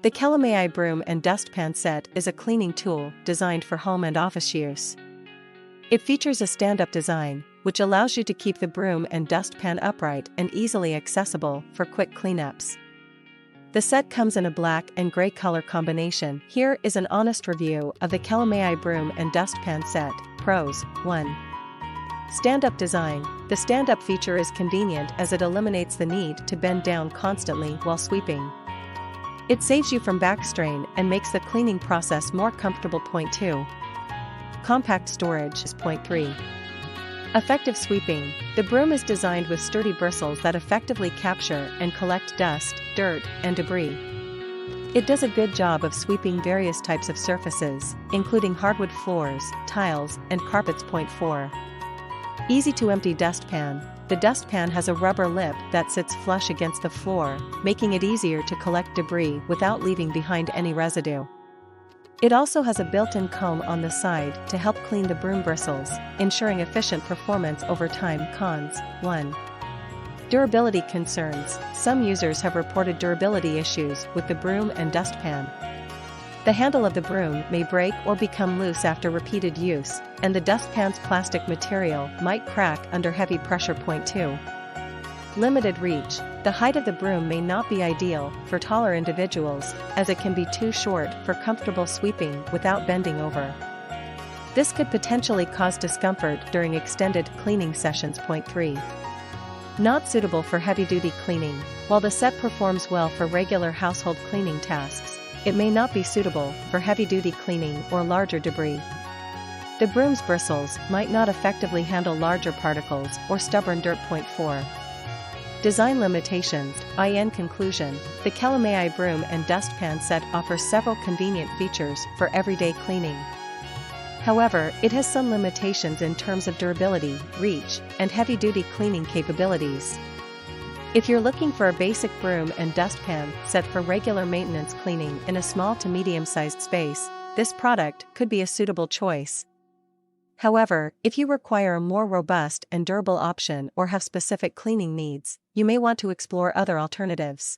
The Kelamayi Broom and Dustpan set is a cleaning tool designed for home and office use. It features a stand-up design, which allows you to keep the broom and dustpan upright and easily accessible for quick cleanups. The set comes in a black and gray color combination. Here is an honest review of the Kelamayi Broom and Dustpan set. Pros: 1. Stand-up design. The stand-up feature is convenient as it eliminates the need to bend down constantly while sweeping. It saves you from back strain and makes the cleaning process more comfortable. Point 2. Compact storage. Point 3. Effective sweeping. The broom is designed with sturdy bristles that effectively capture and collect dust, dirt, and debris. It does a good job of sweeping various types of surfaces, including hardwood floors, tiles, and carpets. Point 4. Easy to empty dustpan. The dustpan has a rubber lip that sits flush against the floor, making it easier to collect debris without leaving behind any residue. It also has a built-in comb on the side to help clean the broom bristles, ensuring efficient performance over time. Cons: 1. Durability concerns. Some users have reported durability issues with the broom and dustpan. The handle of the broom may break or become loose after repeated use, and the dustpan's plastic material might crack under heavy pressure. Point 2. Limited reach. The height of the broom may not be ideal for taller individuals, as it can be too short for comfortable sweeping without bending over. This could potentially cause discomfort during extended cleaning sessions. Point 3. Not suitable for heavy-duty cleaning. While the set performs well for regular household cleaning tasks, it may not be suitable for heavy-duty cleaning or larger debris. The broom's bristles might not effectively handle larger particles or stubborn dirt. Point 4. Design limitations. In conclusion, the Kelamayi Broom and Dustpan set offers several convenient features for everyday cleaning. However, it has some limitations in terms of durability, reach, and heavy-duty cleaning capabilities. If you're looking for a basic broom and dustpan set for regular maintenance cleaning in a small to medium-sized space, this product could be a suitable choice. However, if you require a more robust and durable option or have specific cleaning needs, you may want to explore other alternatives.